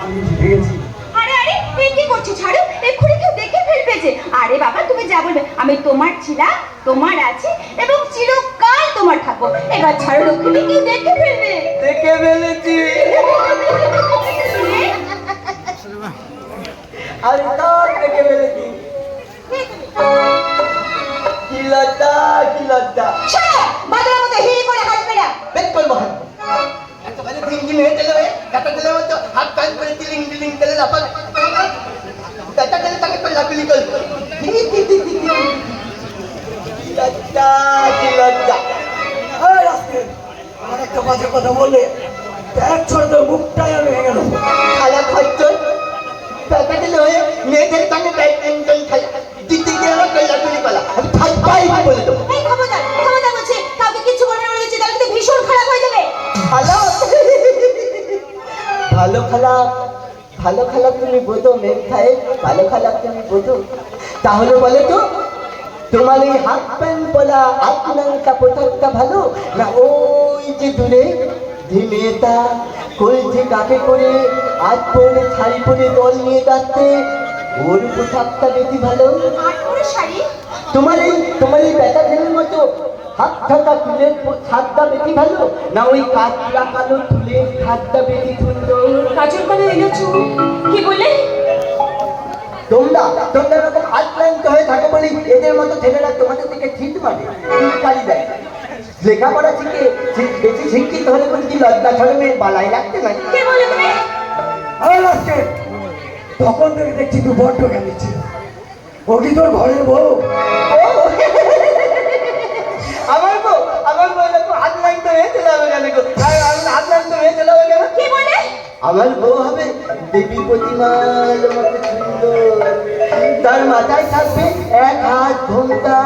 আমি জিতে গেছি। আরে আরে এই কি করছো? ছাড়ো, এক্ষুনি কেউ দেখে ফেলবে যে। আরে বাবা, তুমি যা বলবে, আমি তোমার ছিলাম, তোমার আছি এবং চিরকাল তোমার থাকবো। এবার ছাড়ো লক্ষ্মী, কেউ দেখে ফেলবে। দেখে ফেলেছি। আমি সব দেখে ফেলেছি। কি লজ্জা, কি লজ্জা। বাদলার মতো হি করে হাসবে না। বেশ করবো হাত। একেবারে ভিঙ্গি হয়ে গেল, টাকা গেলে মতো হাত কাজ করে তিলিং তিলিং করে লাফাল। টাকা গেলে তাকে তো লাফিলি করবো। কি লজ্জা, কি লজ্জা। আমার একটা বাজে কথা বললে এক ছড়ে মুখটাই আমি ভেঙে দেবো। খালা খরচ টাকা দিলে হয়ে মেয়েদের কানে ব্যাডমিন্টন খেলা দিতে গিয়ে আমার লাফিলি কলা আমি ঠাই পাই বলে দেবো। এই খবরদার, খবরদার বলছি, কাউকে কিছু বলবে না, বলে দিচ্ছি, তাহলে কিন্তু ভীষণ খারাপ হয়ে যাবে। ভালো ভালো খালা, ভালো খালা তুমি বোঝো মেঘ খায়, ভালো খালা তুমি বোঝো। তাহলে বলে তো তোমার এই হাফ প্যান্ট পরা আপনার পোশাকটা ভালো না ওই যে দূরে যে মেয়েটা কলছে কাকে করে আজ পরে শাড়ি পরে দল নিয়ে যাচ্ছে ওর পোশাকটা বেশি ভালো? আর পুরো শাড়ি তোমার এই বেটা ছেলের মতো হাত থাকা চুলের ছাদটা বেশি ভালো না ওই কাঁচরা কালো চুলের ছাদটা বেশি সুন্দর? কাজল করে এনেছো কি বলে? তোমরা এরকম আক্রান্ত হয়ে থাকো বলে এদের মতো ছেলেরা তোমাদের দিকে ঠিক মানে কালি দেয়। লেখাপড়া শিখে বেশি শিক্ষিত হলে বলে কি লজ্জা ছড়ে বালাই রাখতে না? কে বলে তুমি? তখন থেকে দেখছি তুই বড্ড গেছিস। ও কি তোর ঘরের বউ? আমার বউ এরকম আক্রান্ত হয়ে চলে হবে কেন? আক্রান্ত হয়ে চলে হবে কেন? কি বলে? আমার বউ হবে দেবী প্রতিমার মতো সুন্দর। তার মাথায় থাকবে এক হাত ঘোমটা,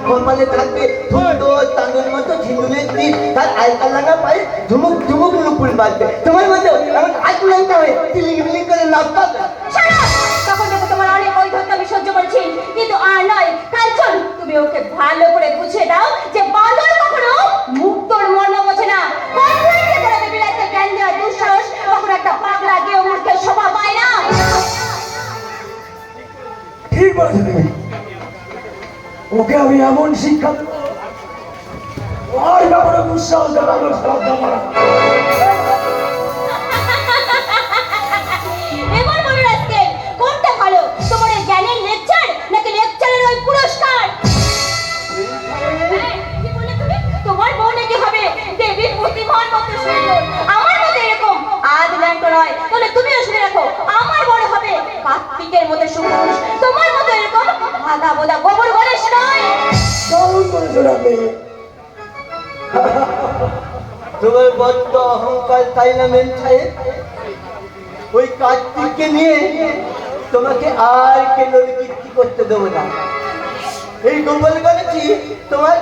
কপালে থাকবে সুন্দর তাঁদের মতো ঝিনুরের দিক, তার আলকা লাগা পায়ে ঝুমুক ঝুমুক নুপুর বাজবে। তোমার মতো এমন আক্রান্ত হয়ে তিলিং বিলিং করে লাভ পাবে। তখন দেখো তোমার অনেক ঐধত্য আমি সহ্য করছি, কিন্তু আর নয়। কাল চল, তুমি ওকে ভালো করে বুঝিয়ে দাও যে বাঁদর কখনো মুক্তোর মর্ম বোঝে না। কনভেন্টে পড়াতে বিলাতে জ্ঞান দেওয়া দুঃসাহস কখনো একটা পাগলা গিয়ে মূর্খের শোভা পায় না। ঠিক বলেছো তুমি। ওকে আমি এমন শিক্ষা দেবো আর ব্যাপারে দুঃসাহস দেখানোর শ্রদ্ধা করা। এবার বলুন আজকে কোনটা ভালো, তোমার এই জ্ঞানের লেকচার নাকি লেকচারের ওই পুরস্কার? কি বললে তুমি? তোমার বউ নাকি হবে দেবীর প্রতিমার মতো সুন্দর, আমার মতো এরকম আজ ল্যাংটো নয়। তাহলে তুমিও শুনে রাখো, আমার বড় হবে কার্তিকের মতো সুপুরুষ, তোমার মতো এরকম ভাগা বোদা গোবর গণেশ নয়। কেমন করেছো আপনি? তোমার বড্ড অহংকার তাই না মেন সাহেব? ওই কার্তিককে নিয়ে তোমাকে আর কেন কীর্তি করতে দেবো না। এই গোপাল গণেশই তোমার